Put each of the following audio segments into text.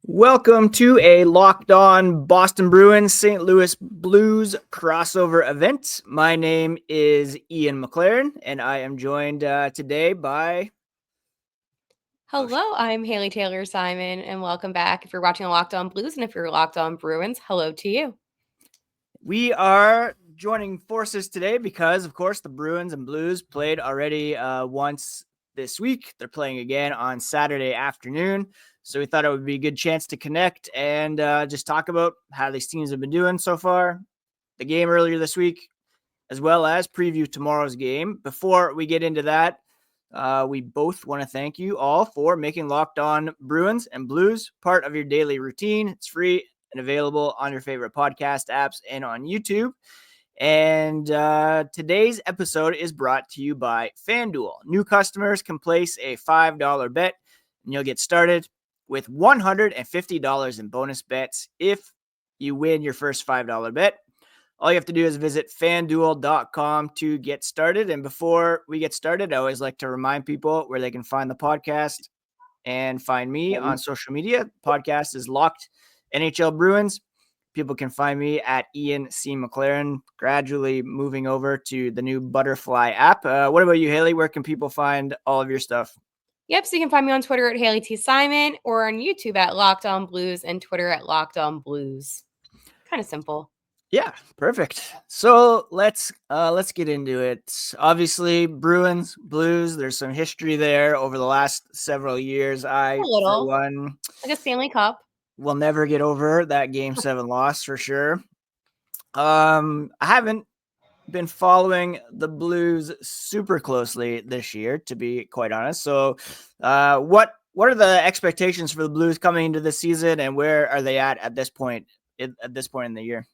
Welcome to a Locked On Boston Bruins St. Louis Blues crossover event. My name is Ian McLaren, and I am joined today by... Hello, I'm Haley Taylor Simon, and welcome back. If you're watching Locked On Blues and if you're Locked On Bruins, hello to you. We are joining forces today because, of course, the Bruins and Blues played already once this week. They're playing again on Saturday afternoon. So we thought it would be a good chance to connect and just talk about how these teams have been doing so far, the game earlier this week, as well as preview tomorrow's game. Before we get into that, we both want to thank you all for making Locked On Bruins and Blues part of your daily routine. It's free and available on your favorite podcast apps and on YouTube. And today's episode is brought to you by FanDuel. New customers can place a $5 bet, and you'll get started with $150 in bonus bets if you win your first $5 bet. All you have to do is visit fanduel.com to get started. And before we get started, I always like to remind people where they can find the podcast and find me on social media. The podcast is Locked NHL Bruins. People can find me at Ian C. McLaren, gradually moving over to the new Butterfly app. What about you, Haley? Where can people find all of your stuff? Yep, so you can find me on Twitter at Haley T. Simon or on YouTube at Locked On Blues and Twitter at Locked On Blues. Kind of simple. Yeah, perfect. So let's get into it. Obviously, Bruins, Blues, there's some history there over the last several years. A little. For one, Like a Stanley Cup. will never get over that Game 7 loss for sure. I haven't been following the Blues super closely this year, to be quite honest. So what are the expectations for the Blues coming into the season, and where are they at this point in the year?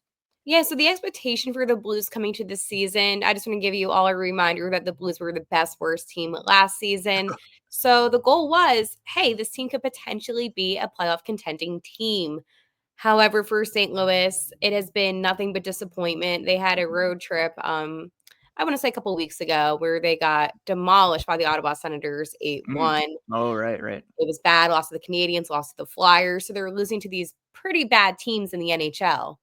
Yeah, so the expectation for the Blues coming to this season, I just want to give you all a reminder that the Blues were the best worst team last season. So the goal was, hey, this team could potentially be a playoff contending team. However, for St. Louis, it has been nothing but disappointment. They had a road trip, I want to say a couple of weeks ago, where they got demolished by the Ottawa Senators 8-1. Oh, right. It was bad. Lost to the Canadiens, lost to the Flyers. So they're losing to these pretty bad teams in the NHL.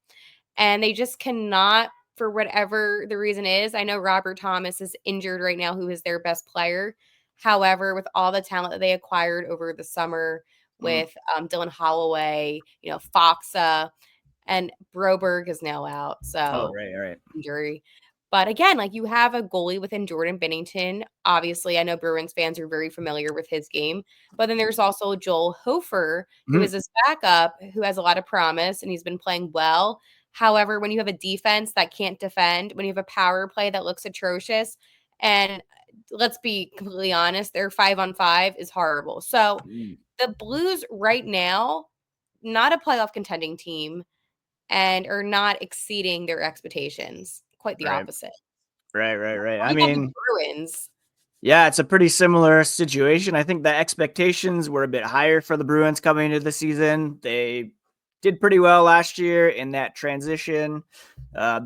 And they just cannot, for whatever the reason is. I know Robert Thomas is injured right now, who is their best player. However, with all the talent that they acquired over the summer with Dylan Holloway, Foxa, and Broberg is now out. So right. injury. But again, like you have a goalie within Jordan Binnington. Obviously, I know Bruins fans are very familiar with his game. But then there's also Joel Hofer, who is his backup, who has a lot of promise, and he's been playing well. However, when you have a defense that can't defend, when you have a power play that looks atrocious, and let's be completely honest, their 5-on-5 is horrible. So the Blues right now, not a playoff contending team, and are not exceeding their expectations. Quite the opposite. Right. I Even mean, the Bruins. yeah, it's a pretty similar situation. I think the expectations were a bit higher for the Bruins coming into the season. They did pretty well last year in that transition,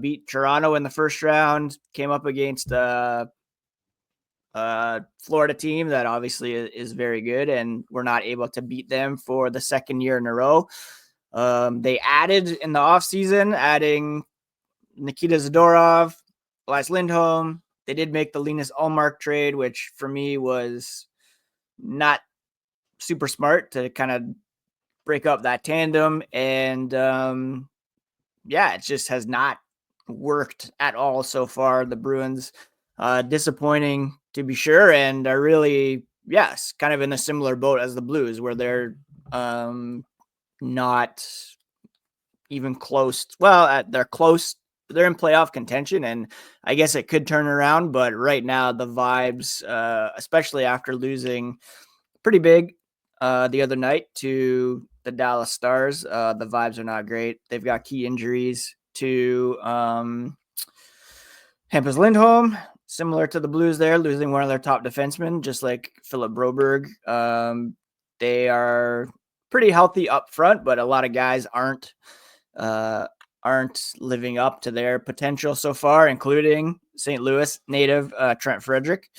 beat Toronto in the first round, came up against a Florida team that obviously is very good, and were not able to beat them for the second year in a row. They added in the offseason, adding Nikita Zadorov, Elias Lindholm. They did make the Linus Ullmark trade, which for me was not super smart to kind of break up that tandem. And it just has not worked at all so far. The Bruins, disappointing to be sure, and are really, kind of in a similar boat as the Blues, where they're not even close. Well, they're close. They're in playoff contention, and I guess it could turn around. But right now, the vibes, especially after losing pretty big the other night to the Dallas Stars, the vibes are not great. They've got key injuries to Hampus Lindholm, similar to the Blues there, losing one of their top defensemen, just like Philip Broberg. They are pretty healthy up front, but a lot of guys aren't living up to their potential so far, including St. Louis native Trent Frederic,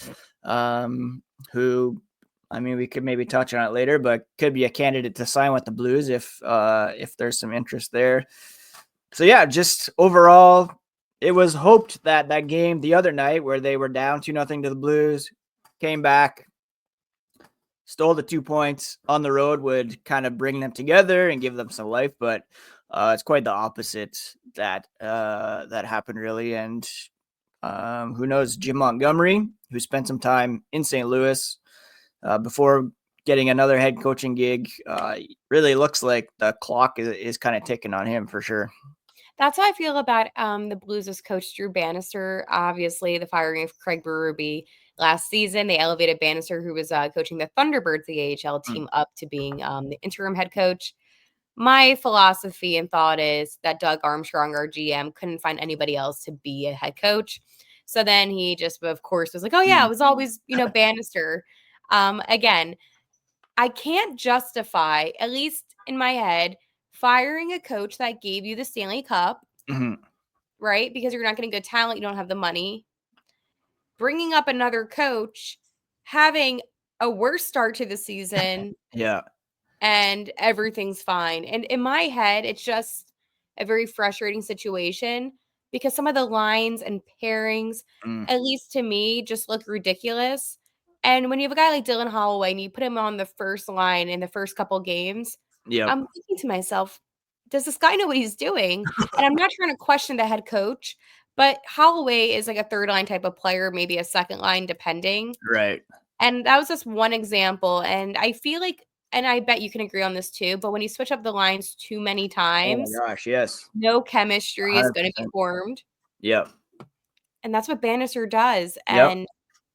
who I mean, we could maybe touch on it later, but could be a candidate to sign with the Blues if there's some interest there. So yeah, just overall, it was hoped that that game the other night where they were down 2-0 to the Blues, came back, stole the 2 points on the road, would kind of bring them together and give them some life, but it's quite the opposite that happened really. And who knows, Jim Montgomery, who spent some time in St. Louis before getting another head coaching gig, really looks like the clock is kind of ticking on him for sure. That's how I feel about the Blues' coach Drew Bannister. Obviously, the firing of Craig Berube last season, they elevated Bannister, who was coaching the Thunderbirds, the AHL team, up to being the interim head coach. My philosophy and thought is that Doug Armstrong, our GM, couldn't find anybody else to be a head coach. So then he just, of course, was like, oh, yeah, it was always, Bannister. Again, I can't justify, at least in my head, firing a coach that gave you the Stanley Cup, right? Because you're not getting good talent, you don't have the money. Bringing up another coach, having a worse start to the season. Yeah. And everything's fine. And in my head, it's just a very frustrating situation because some of the lines and pairings, at least to me, just look ridiculous. And when you have a guy like Dylan Holloway and you put him on the first line in the first couple games, Yep. I'm thinking to myself, does this guy know what he's doing? And I'm not trying to question the head coach, but Holloway is like a third line type of player, maybe a second line, depending. Right. And that was just one example. And I feel like, and I bet you can agree on this too, but when you switch up the lines too many Oh times, my gosh, yes. no chemistry is going to be 100%. formed. Yep. And that's what Bannister does. Yep. And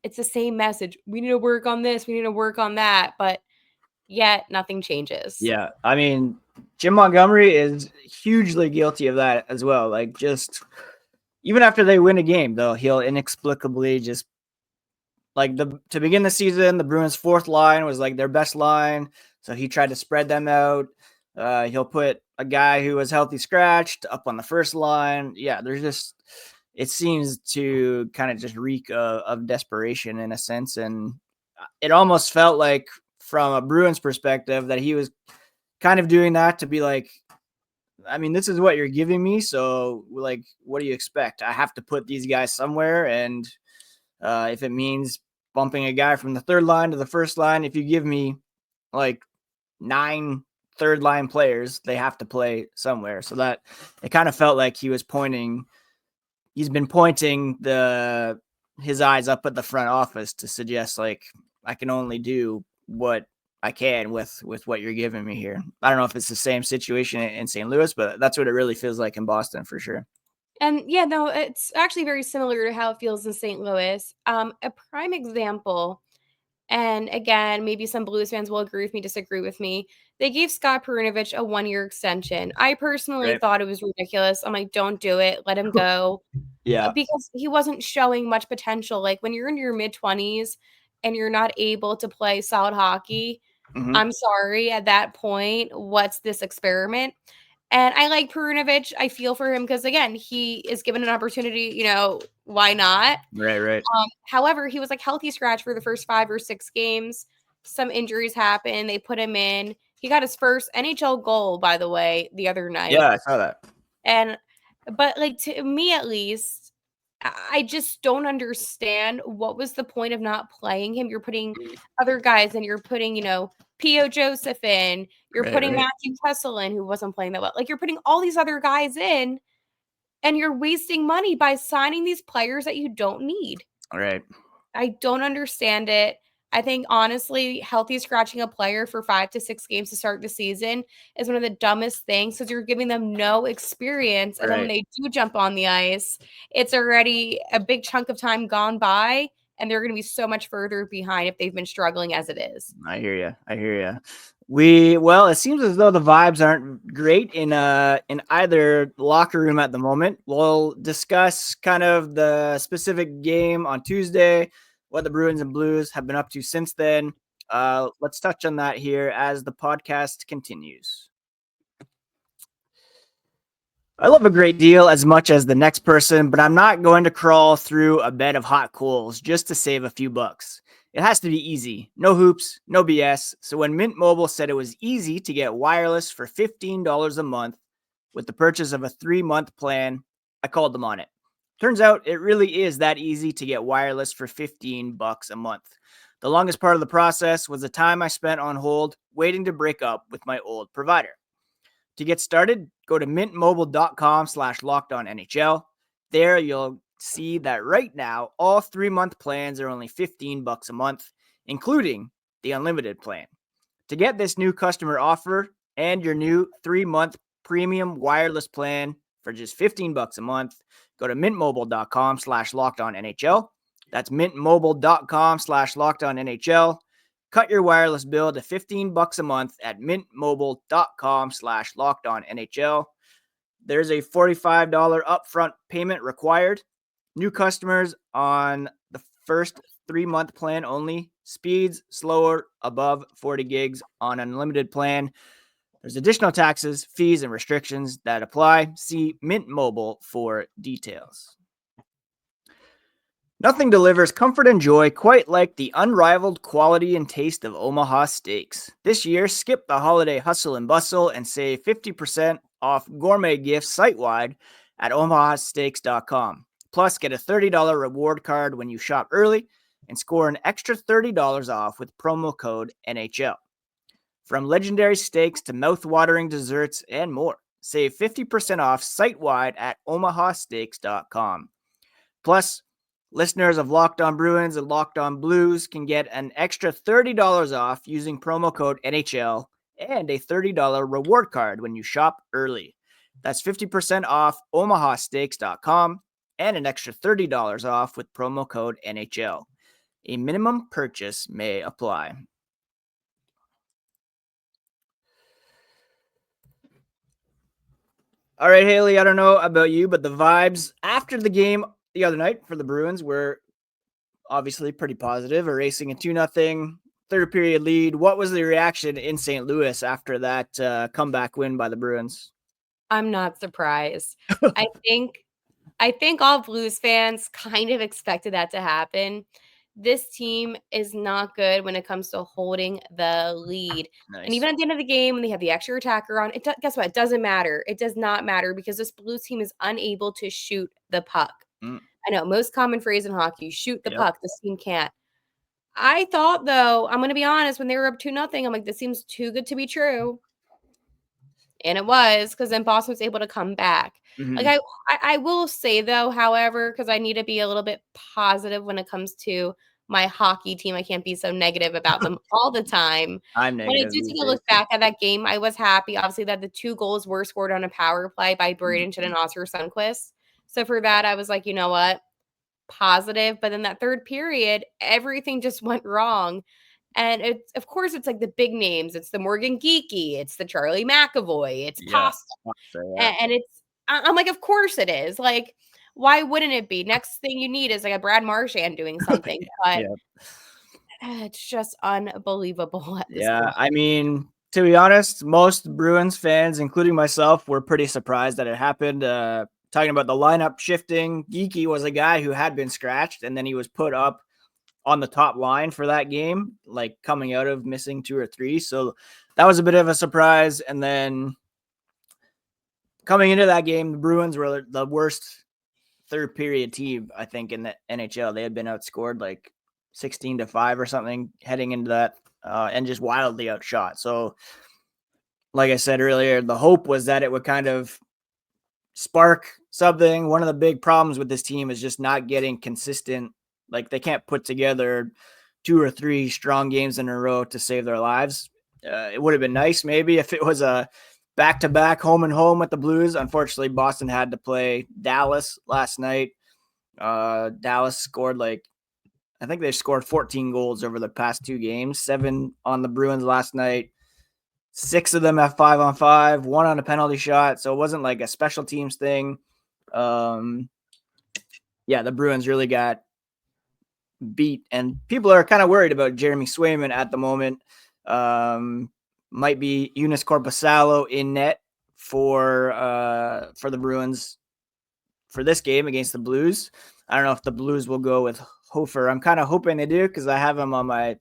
it's the same message. We need to work on this. We need to work on that. But yet nothing changes. Yeah. I mean, Jim Montgomery is hugely guilty of that as well. Like, just even after they win a game, though, he'll inexplicably just like to begin the season, the Bruins' fourth line was like their best line. So he tried to spread them out. He'll put a guy who was healthy scratched up on the first line. Yeah, there's just, it seems to kind of just reek of desperation in a sense. And it almost felt like from a Bruins perspective that he was kind of doing that to be like, I mean, this is what you're giving me. So like, what do you expect? I have to put these guys somewhere. And if it means bumping a guy from the third line to the first line, if you give me like 9 third line players, they have to play somewhere. So that it kind of felt like he's been pointing his eyes up at the front office to suggest like, I can only do what I can with what you're giving me here. I don't know if it's the same situation in St. Louis, but that's what it really feels like in Boston for sure. And yeah, no, it's actually very similar to how it feels in St. Louis. A prime example, and again, maybe some Blues fans will agree with me, disagree with me. They gave Scott Perunovich a 1-year extension. I personally thought it was ridiculous. I'm like, don't do it. Let him go. Yeah. Because he wasn't showing much potential. Like when you're in your mid-20s and you're not able to play solid hockey, I'm sorry, at that point, what's this experiment? And I like Perunovich. I feel for him because, again, he is given an opportunity, why not? Right. However, he was like healthy scratch for the first 5 or 6 games. Some injuries happened. They put him in. He got his first NHL goal, by the way, the other night. Yeah, I saw that. But like to me at least, I just don't understand what was the point of not playing him. You're putting other guys in, you're putting, P.O. Joseph in, you're putting Matthew Kessel in, who wasn't playing that well. Like you're putting all these other guys in, and you're wasting money by signing these players that you don't need. Right. I don't understand it. I think honestly, healthy scratching a player for 5 to 6 games to start the season is one of the dumbest things because you're giving them no experience. And then when they do jump on the ice, it's already a big chunk of time gone by, and they're going to be so much further behind if they've been struggling as it is. I hear you. Well, it seems as though the vibes aren't great in either locker room at the moment. We'll discuss kind of the specific game on Tuesday, what the Bruins and Blues have been up to since then. Let's touch on that here as the podcast continues. I love a great deal as much as the next person, but I'm not going to crawl through a bed of hot coals just to save a few bucks. It has to be easy. No hoops, no BS. So when Mint Mobile said it was easy to get wireless for $15 a month with the purchase of a 3-month plan, I called them on it. Turns out it really is that easy to get wireless for $15 a month. The longest part of the process was the time I spent on hold waiting to break up with my old provider. To get started, go to mintmobile.com/lockedonnhl. There you'll see that right now all 3-month plans are only $15 a month, including the unlimited plan. To get this new customer offer and your new 3-month premium wireless plan for just $15 a month, go to mintmobile.com/lockedonnhl. That's mintmobile.com/lockedonnhl. Cut your wireless bill to $15 a month at mintmobile.com/lockedonnhl. There's a $45 upfront payment required. New customers on the first 3-month plan only. Speeds slower above 40 gigs on unlimited plan. There's additional taxes, fees, and restrictions that apply. See Mint Mobile for details. Nothing delivers comfort and joy quite like the unrivaled quality and taste of Omaha Steaks. This year, skip the holiday hustle and bustle and save 50% off gourmet gifts site-wide at omahasteaks.com. Plus, get a $30 reward card when you shop early and score an extra $30 off with promo code NHL. From legendary steaks to mouth-watering desserts and more, save 50% off site-wide at omahasteaks.com. Plus, listeners of Locked On Bruins and Locked On Blues can get an extra $30 off using promo code NHL and a $30 reward card when you shop early. That's 50% off omahasteaks.com and an extra $30 off with promo code NHL. A minimum purchase may apply. All right, Haley, I don't know about you, but the vibes after the game the other night for the Bruins were obviously pretty positive, erasing a 2-0 third period lead. What was the reaction in St. Louis after that comeback win by the Bruins? I'm not surprised. I think all Blues fans kind of expected that to happen. This team is not good when it comes to holding the lead. Nice. And even at the end of the game, when they have the extra attacker on, guess what? It doesn't matter. It does not matter because this Blues team is unable to shoot the puck. I know, most common phrase in hockey, shoot the puck. This team can't. I thought, though, I'm going to be honest, when they were up 2-0, I'm like, this seems too good to be true. And it was, because then Boston was able to come back. Like, I will say, though, however, because I need to be a little bit positive when it comes to my hockey team. I can't be so negative about them all the time. I'm When I negative do these take a look days. back at that game, I was happy, obviously, that the 2 goals were scored on a power play by Binnington and Oscar Sundqvist. So for that, I was like, you know what? Positive. But then that third period, everything just went wrong. And it's, of course, it's like the big names. It's the Morgan Geeky. It's the Charlie McAvoy. It's Pasta. And it's, I'm like, of course it is. Like, why wouldn't it be? Next thing you need is like a Brad Marchand doing something. But it's just unbelievable at this point. I mean, to be honest, most Bruins fans, including myself, were pretty surprised that it happened. Talking about the lineup shifting, Geeky was a guy who had been scratched, and then he was put up on the top line for that game, like coming out of missing 2 or 3. So that was a bit of a surprise. And then coming into that game, the Bruins were the worst third period team, I think, in the NHL. They had been outscored like 16-5 or something heading into that, and just wildly outshot. So like I said earlier, the hope was that it would kind of spark something. One of the big problems with this team is just not getting consistent. Like, they can't put together 2 or 3 strong games in a row to save their lives. It would have been nice maybe if it was a back-to-back home and home with the Blues. Unfortunately, Boston had to play Dallas last night. Dallas scored I think they scored 14 goals over the past 2 games, 7 on the Bruins last night. 6 of them at 5-on-5, 1 on a penalty shot. So it wasn't like a special teams thing. The Bruins really got beat, and people are kind of worried about Jeremy Swayman at the moment. Might be Eunice Korpisalo in net for the Bruins for this game against the Blues. I don't know if the Blues will go with Hofer. I'm kind of hoping they do because I have him on my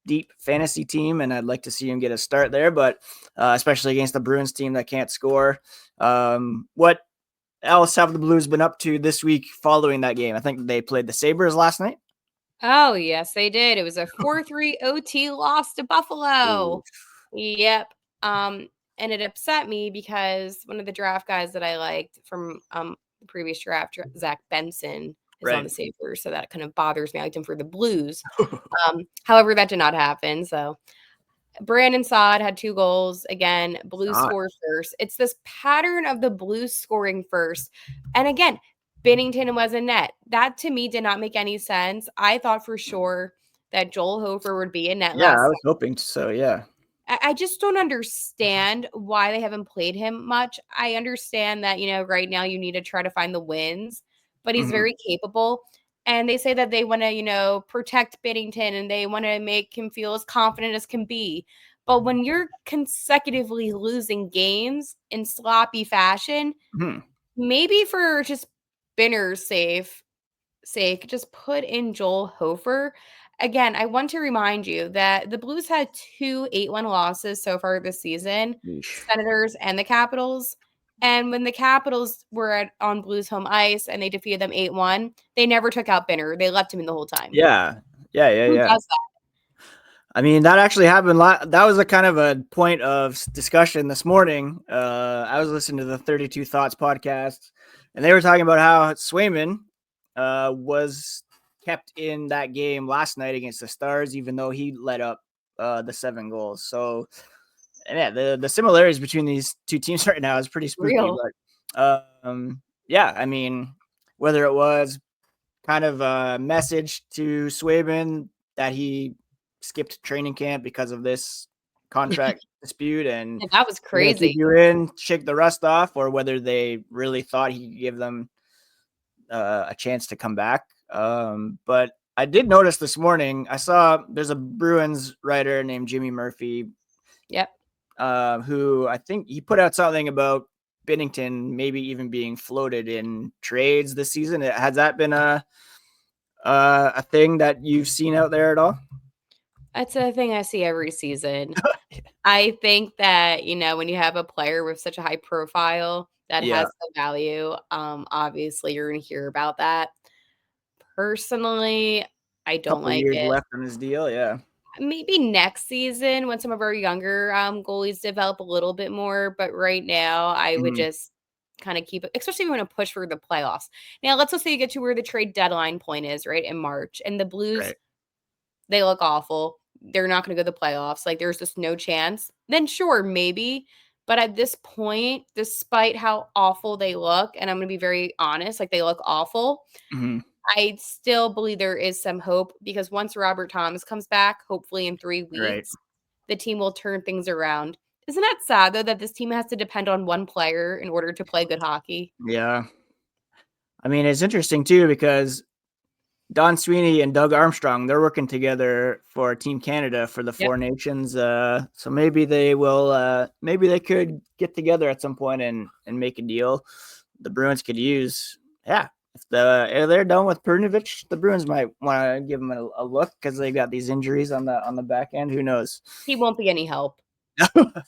deep fantasy team, and I'd like to see him get a start there. But especially against the Bruins team that can't score. What else have the Blues been up to this week following that game? I think they played the Sabres last night. Oh, yes, they did. It was a 4-3 OT loss to Buffalo. Ooh. Yep. And it upset me because one of the draft guys that I liked from the previous draft, Zach Benson, is on Right. the Sabres, so that kind of bothers me. I liked him for the Blues. However, that did not happen. So Brandon Saad had 2 goals. Again, Blues scored first. It's this pattern of the Blues scoring first. And again, Binnington was in net. That to me did not make any sense. I thought for sure that Joel Hofer would be in net Yeah, last I was night. hoping so. Yeah. I just don't understand why they haven't played him much. I understand that, right now you need to try to find the wins, but he's very capable. And they say that they want to, protect Binnington and they want to make him feel as confident as can be. But when you're consecutively losing games in sloppy fashion, maybe for just Binner's sake, just put in Joel Hofer. Again, I want to remind you that the Blues had 2 8-1 losses so far this season, Senators and the Capitals. And when the Capitals were on Blues home ice and they defeated them 8-1, they never took out Binner. They left him in the whole time. Yeah. Who does that? I mean, that actually happened. That was a kind of a point of discussion this morning. I was listening to the 32 Thoughts podcast, and they were talking about how Swayman was kept in that game last night against the Stars, even though he let up the 7 goals. So, yeah, the similarities between these two teams right now is pretty spooky. Real. But yeah, I mean, whether it was kind of a message to Swayman that he skipped training camp because of this contract dispute and And that was we're going to keep crazy. you in, shake the rust off, or whether they really thought he could give them a chance to come back. But I did notice this morning, I saw there's a Bruins writer named Jimmy Murphy. Yep. Who I think he put out something about Binnington maybe even being floated in trades this season. Has that been a thing that you've seen out there at all? That's a thing I see every season. I think that, when you have a player with such a high profile that Yeah. has the value, obviously you're going to hear about that. Personally, I don't Couple like years it. left on his deal. Yeah. Maybe next season when some of our younger goalies develop a little bit more, but right now I would just kind of keep it, especially if you want to push for the playoffs. Now, let's just say you get to where the trade deadline point is, right, in March, and the Blues, Right. they look awful. They're not going to go to the playoffs. Like, there's just no chance. Then sure, maybe. But at this point, despite how awful they look, and I'm going to be very honest, like they look awful, I still believe there is some hope because once Robert Thomas comes back, hopefully in 3 Right. weeks, the team will turn things around. Isn't that sad, though, that this team has to depend on one player in order to play good hockey? Yeah. I mean, it's interesting too because Don Sweeney and Doug Armstrong, they're working together for Team Canada for the Yep. Four Nations. So maybe they will, maybe they could get together at some point and make a deal the Bruins could use. Yeah. If they're done with Pernovich, the Bruins might want to give them a look because they got these injuries on the back end. Who knows? He won't be any help. I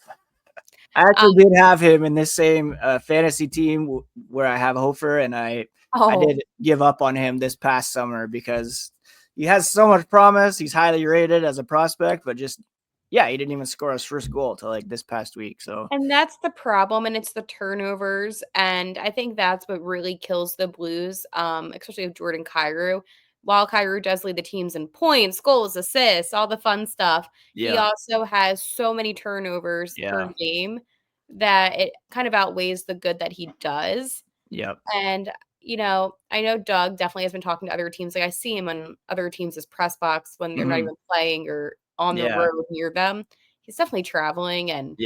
actually did have him in this same fantasy team where I have Hofer, and I did give up on him this past summer because he has so much promise. He's highly rated as a prospect, but just he didn't even score his first goal till like this past week. So And that's the problem, and it's the turnovers, and I think that's what really kills the Blues, especially with Jordan Kyrou. While Kyrou does lead the teams in points, goals, assists, all the fun stuff, he also has so many turnovers per game that it kind of outweighs the good that he does. Yep. And, I know Doug definitely has been talking to other teams. Like, I see him on other teams' press box when they're not even playing or on the road near them. He's definitely traveling and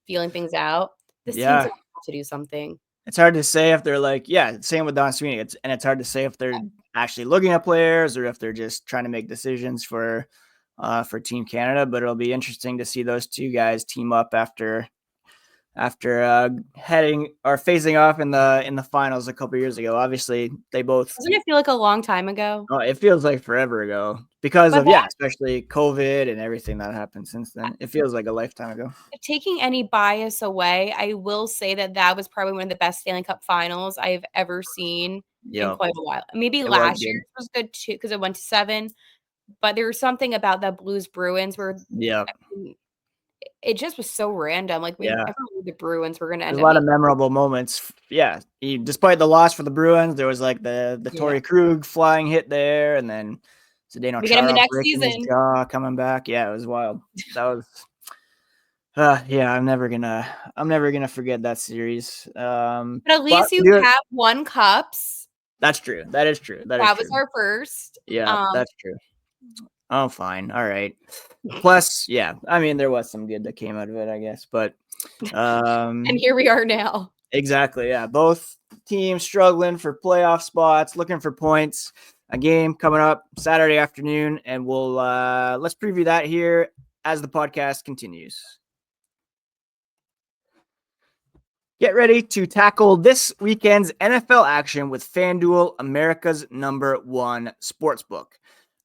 feeling things out. This team's gonna have to do something. It's hard to say if they're like, same with Don Sweeney. It's hard to say if they're actually looking at players or if they're just trying to make decisions for Team Canada. But it'll be interesting to see those two guys team up after after heading or facing off in the finals a couple years ago. Obviously, they both. Doesn't it feel like a long time ago? Oh, it feels like forever ago because But of especially COVID and everything that happened since then. It feels like a lifetime ago. taking any bias away, I will say that was probably one of the best Stanley Cup finals I've ever seen in Yep, quite a while. Maybe it was last good. year's was good too because it went to 7, but there was something about that Blues Bruins where Yep, it just was so random. Like we never yeah. knew the Bruins were going to There's end a up lot of making. memorable moments. Yeah, despite the loss for the Bruins, there was like the Yeah, Torrey Krug flying hit there, and then Zdeno we get him the Chara next breaking his season. jaw, coming back. Yeah, it was wild. That was. Yeah, I'm never gonna forget that series. But at But least you yeah, have won cups. that's true. That is true. That is That was true. our first. Yeah, that's true. Oh, fine. All right. Plus, yeah, I mean, there was some good that came out of it, I guess. But And here we are now. exactly, yeah. Both teams struggling for playoff spots, looking for points. A game coming up Saturday afternoon, and we'll let's preview that here as the podcast continues. Get ready to tackle this weekend's NFL action with FanDuel, America's #1 sportsbook.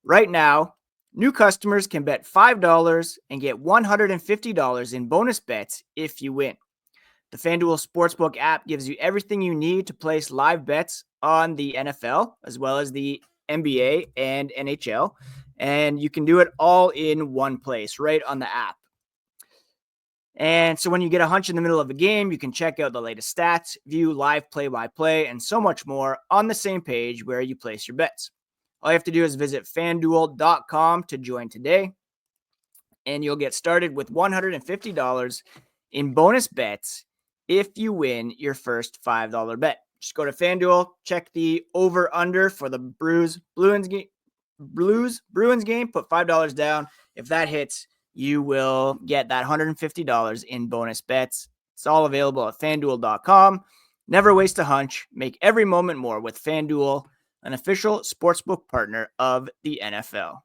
Right now, new customers can bet $5 and get $150 in bonus bets if you win. The FanDuel Sportsbook app gives you everything you need to place live bets on the NFL, as well as the NBA and NHL. And you can do it all in one place, right on the app. And so when you get a hunch in the middle of a game, you can check out the latest stats, view live play-by-play, and so much more on the same page where you place your bets. All you have to do is visit fanduel.com to join today, and you'll get started with $150 in bonus bets if you win your first $5 bet. Just go to FanDuel, check the over-under for the Bruins game, put $5 down. If that hits, you will get that $150 in bonus bets. It's all available at fanduel.com. Never waste a hunch. Make every moment more with FanDuel, an official sportsbook partner of the NFL.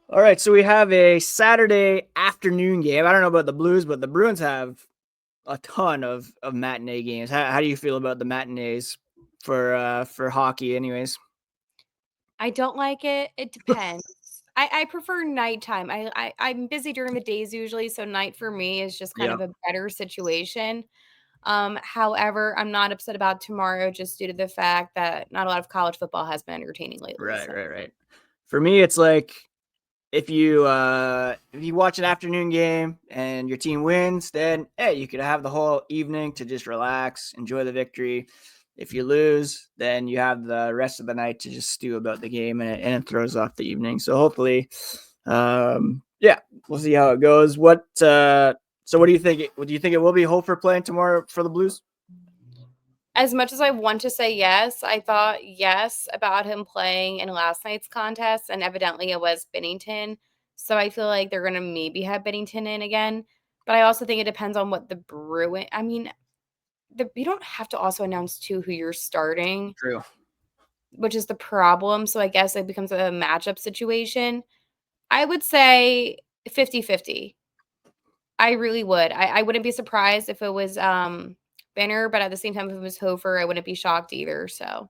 All right, so we have a Saturday afternoon game. I don't know about the Blues, but the Bruins have a ton of matinee games. How do you feel about the matinees for hockey, anyways? I don't like it. It depends. I prefer nighttime. I'm busy during the days usually, so night for me is just kind Yeah, of a better situation. However, I'm not upset about tomorrow just due to the fact that not a lot of college football has been entertaining lately. right, So right, right. For me, it's like if you watch an afternoon game and your team wins, then hey, you could have the whole evening to just relax, enjoy the victory. If you lose, then you have the rest of the night to just stew about the game, and it throws off the evening. So hopefully, yeah, we'll see how it goes. So what do you think? Do you think it will be Hofer playing tomorrow for the Blues? as much as I want to say yes, I thought yes about him playing in last night's contest, and evidently it was Binnington. So I feel like they're gonna maybe have Binnington in again. But I also think it depends on what the Bruin. I mean, you don't have to also announce too who you're starting, True. which is the problem. So I guess it becomes a matchup situation. I would say 50-50. I really would. I wouldn't be surprised if it was Benner, but at the same time, if it was Hofer, I wouldn't be shocked either. So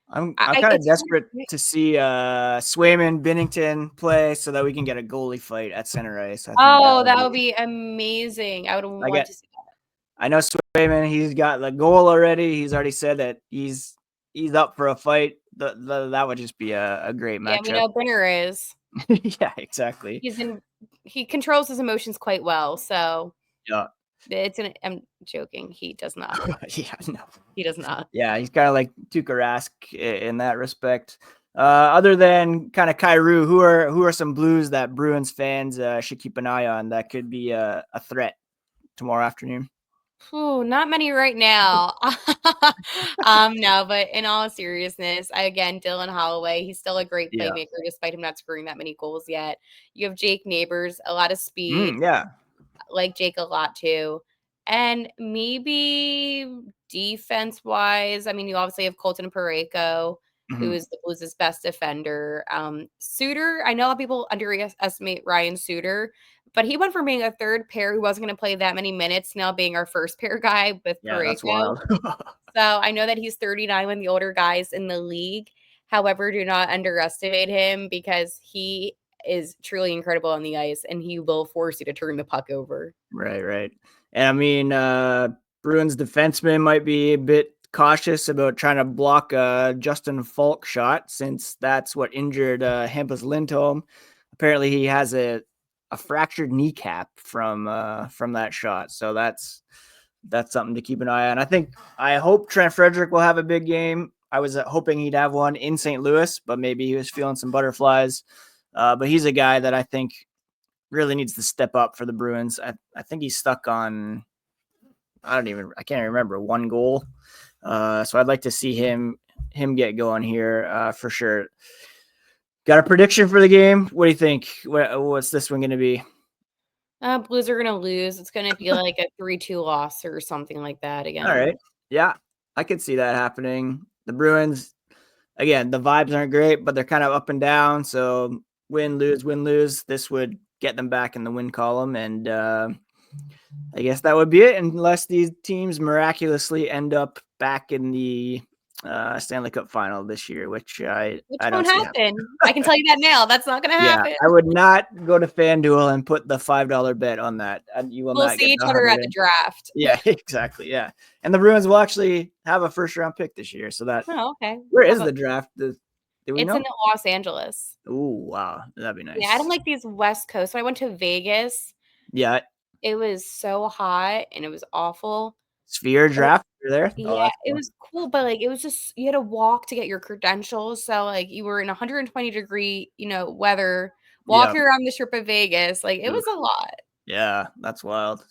I'm kind of it's desperate to see Swayman Binnington play so that we can get a goalie fight at center ice. I think that oh, would that would be. be amazing. I would I want get. to see that. I know Swayman. He's got the goal already. He's already said that he's up for a fight. That would just be a great Yeah, we matchup. know Benner is. Yeah, exactly. He controls his emotions quite well. So Yeah. I'm joking. He does not. Yeah. No. He does not. Yeah, he's kind of like Tuukka Rask in that respect. Other than kind of Kyrou, who are some Blues that Bruins fans should keep an eye on that could be a threat tomorrow afternoon? Ooh, not many right now. No, but in all seriousness, again, Dylan Holloway, he's still a great Yeah. playmaker despite him not scoring that many goals yet. You have Jake Neighbors, a lot of speed, Yeah. like Jake a lot too. And maybe defense wise, I mean, you obviously have Colton Parayko. who Mhm. is the Blues' best defender. Suter, I know a lot of people underestimate Ryan Suter, but he went from being a third pair who wasn't going to play that many minutes now being our first pair guy with Yeah, that's Parayko. wild. So I know that he's 39, one of the older guys in the league. However, do not underestimate him because he is truly incredible on the ice and he will force you to turn the puck over. Right. And I mean, Bruins defenseman might be a bit cautious about trying to block a Justin Falk shot since that's what injured Hampus Lindholm. Apparently, he has a fractured kneecap from that shot, so that's something to keep an eye on. I hope Trent Frederic will have a big game. I was hoping he'd have one in St. Louis, but maybe he was feeling some butterflies. But he's a guy that I think really needs to step up for the Bruins. I think he's stuck on I can't remember, one goal. So I'd like to see him get going here for sure. Got a prediction for the game? What do you think? What's this one going to be? Blues are gonna lose. It's gonna be like a 3-2 loss or something like that All again. right. Yeah, I could see that happening. The Bruins, again, the vibes aren't great, but they're kind of up and down. So win, lose, win, lose. This would get them back in the win column. And I guess that would be it, unless these teams miraculously end up back in the Stanley Cup final this year, which I don't Won't see happening. happen. I can tell you that now. That's not gonna Yeah, happen. I would not go to FanDuel and put the $5 bet on that. You will We'll not see get each the other 100 at the in. draft. Yeah, exactly. Yeah, and the Bruins will actually have a first round pick this year. So that Oh, okay. where How is about the draft? Do we it's know? in Los Angeles. Oh wow, that'd be Yeah, I don't nice. like these West Coast. When I went to Vegas, Yeah, it was so hot and it was awful. Sphere But draft. You're there. Oh, yeah, that's it cool. was cool, but, like, it was just you had to walk to get your credentials, so, like, you were in 120-degree, weather, Yeah. walking around the Strip of Vegas, like, it Oof. was a lot. Yeah, that's wild.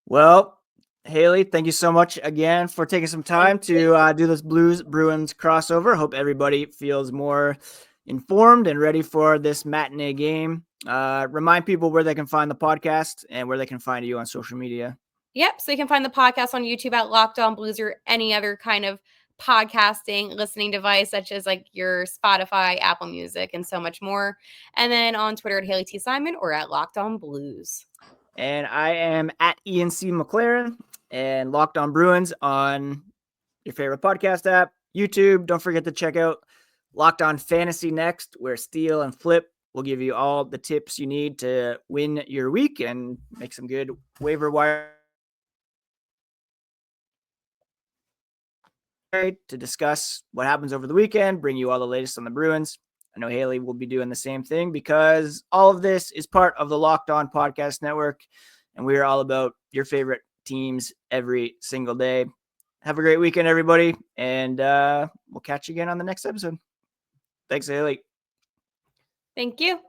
Well, Haley, thank you so much again for taking some Thank time you. to do this Blues Bruins crossover. Hope everybody feels more informed and ready for this matinee game. Remind people where they can find the podcast and where they can find you on social media. Yep, so you can find the podcast on YouTube at Locked On Blues or any other kind of podcasting listening device, such as, like, your Spotify, Apple Music, and so much more, and then on Twitter at Haley T. Simon or at Locked On Blues. And I am at ENC McLaren and Locked On Bruins on your favorite podcast app, YouTube. Don't forget to check out Locked On Fantasy next, where Steele and Flip will give you all the tips you need to win your week and make some good waiver wire to discuss what happens over the weekend, bring you all the latest on the Bruins. I know Haley will be doing the same thing because all of this is part of the Locked On Podcast Network, and we are all about your favorite teams every single day. Have a great weekend, everybody, and we'll catch you again on the next episode. Thanks, Haley. Thank you.